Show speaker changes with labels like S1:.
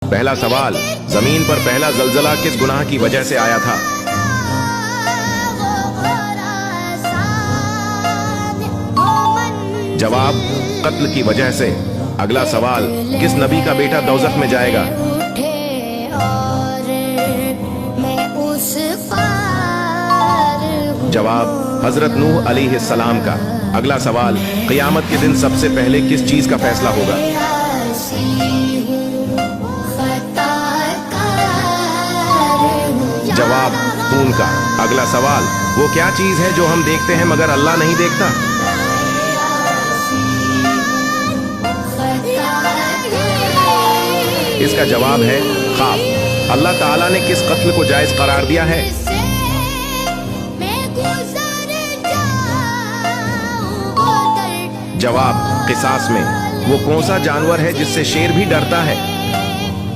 S1: پہلا سوال، زمین پر پہلا زلزلہ کس گناہ کی وجہ سے آیا تھا؟ جواب، قتل کی وجہ سے۔ اگلا سوال، کس نبی کا بیٹا دوزخ میں جائے گا؟ جواب، حضرت نوح علیہ السلام کا۔ اگلا سوال، قیامت کے دن سب سے پہلے کس چیز کا فیصلہ ہوگا؟ جواب، خون کا۔ اگلا سوال، وہ کیا چیز ہے جو ہم دیکھتے ہیں مگر اللہ نہیں دیکھتا؟ اس کا جواب ہے خواب۔ اللہ تعالیٰ نے کس قتل کو جائز قرار دیا ہے؟ جواب، قصاص میں۔ وہ کون سا جانور ہے جس سے شیر بھی ڈرتا ہے؟